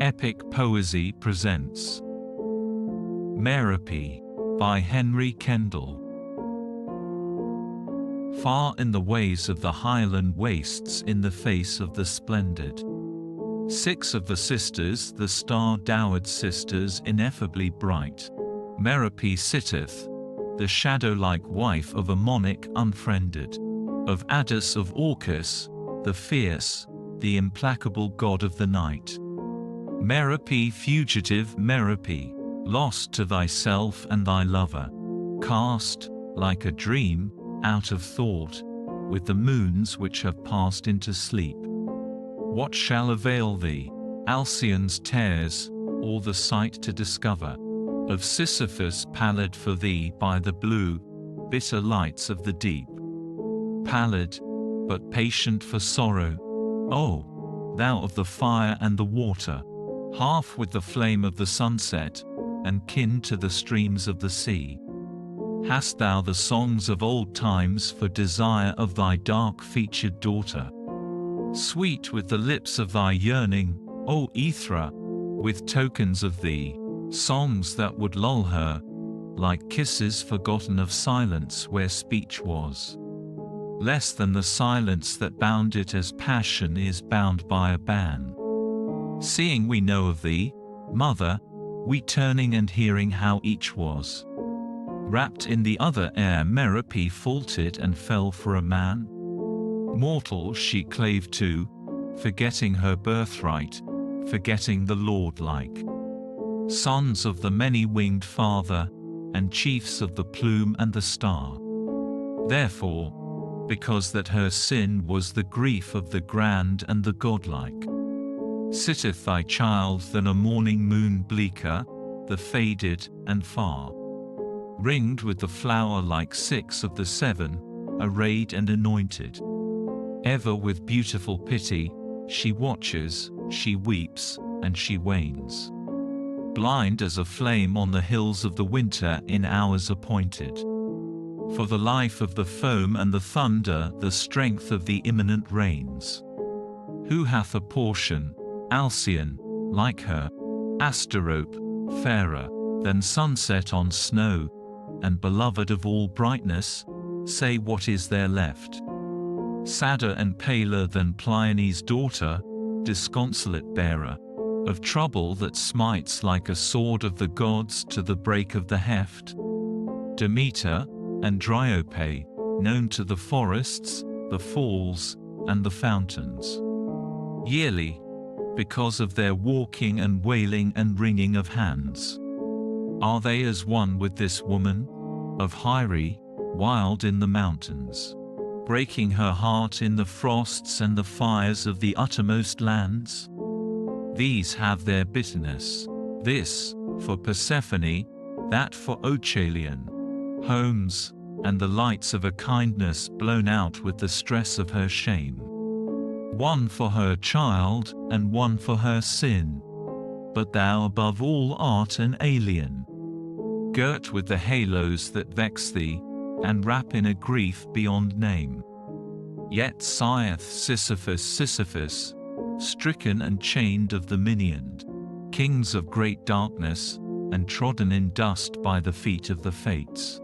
Epic Poesy presents Merope by Henry Kendall. Far in the ways of the highland wastes, in the face of the splendid, 6 of the sisters, the star-dowered sisters, ineffably bright, Merope sitteth, the shadow-like wife of a monarch unfriended, of Addus of Orcus, the fierce, the implacable god of the night. Merope, fugitive Merope, lost to thyself and thy lover, cast, like a dream, out of thought, with the moons which have passed into sleep. What shall avail thee, Alcyon's tears, or the sight to discover, of Sisyphus pallid for thee by the blue, bitter lights of the deep? Pallid, but patient for sorrow, O, thou of the fire and the water, half with the flame of the sunset, and kin to the streams of the sea. Hast thou the songs of old times for desire of thy dark-featured daughter? Sweet with the lips of thy yearning, O Aethra, with tokens of thee, songs that would lull her, like kisses forgotten of silence where speech was. Less than the silence that bound it as passion is bound by a ban. Seeing we know of thee, mother, we turning and hearing how each was wrapped in the other ere Merope faltered and fell for a man. Mortal she clave to, forgetting her birthright, forgetting the lord-like sons of the many-winged father, and chiefs of the plume and the star. Therefore, because that her sin was the grief of the grand and the godlike, sitteth thy child than a morning moon bleaker, the faded and far, ringed with the flower like 6 of the 7, arrayed and anointed. Ever with beautiful pity, she watches, she weeps, and she wanes. Blind as a flame on the hills of the winter in hours appointed. For the life of the foam and the thunder, the strength of the imminent rains. Who hath a portion, Alcyone, like her, Asterope, fairer than sunset on snow, and beloved of all brightness? Say, what is there left? Sadder and paler than Plione's daughter, disconsolate bearer of trouble that smites like a sword of the gods to the break of the heft? Demeter and Dryope, known to the forests, the falls, and the fountains. Yearly, because of their walking and wailing and wringing of hands. Are they as one with this woman, of Hyre, wild in the mountains, breaking her heart in the frosts and the fires of the uttermost lands? These have their bitterness, this, for Persephone, that for Oechalion, homes, and the lights of a kindness blown out with the stress of her shame. One for her child, and one for her sin. But thou above all art an alien, girt with the halos that vex thee, and wrap in a grief beyond name. Yet sigheth Sisyphus, stricken and chained of the minioned kings of great darkness, and trodden in dust by the feet of the fates.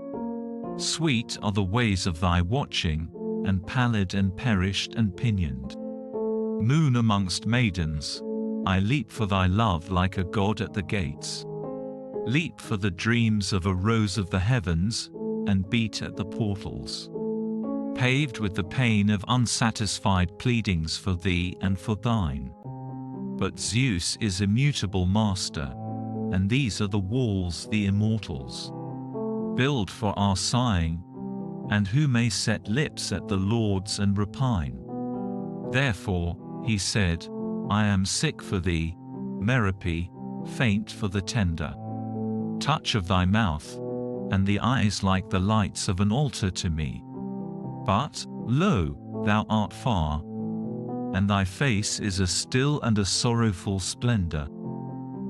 Sweet are the ways of thy watching, and pallid and perished and pinioned. Moon amongst maidens, I leap for thy love like a god at the gates. Leap for the dreams of a rose of the heavens, and beat at the portals. Paved with the pain of unsatisfied pleadings for thee and for thine. But Zeus is immutable master, and these are the walls the immortals build for our sighing, and who may set lips at the lords and repine? Therefore, he said, I am sick for thee, Merope, faint for the tender touch of thy mouth, and the eyes like the lights of an altar to me. But, lo, thou art far, and thy face is a still and a sorrowful splendor,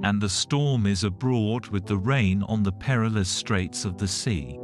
and the storm is abroad with the rain on the perilous straits of the sea.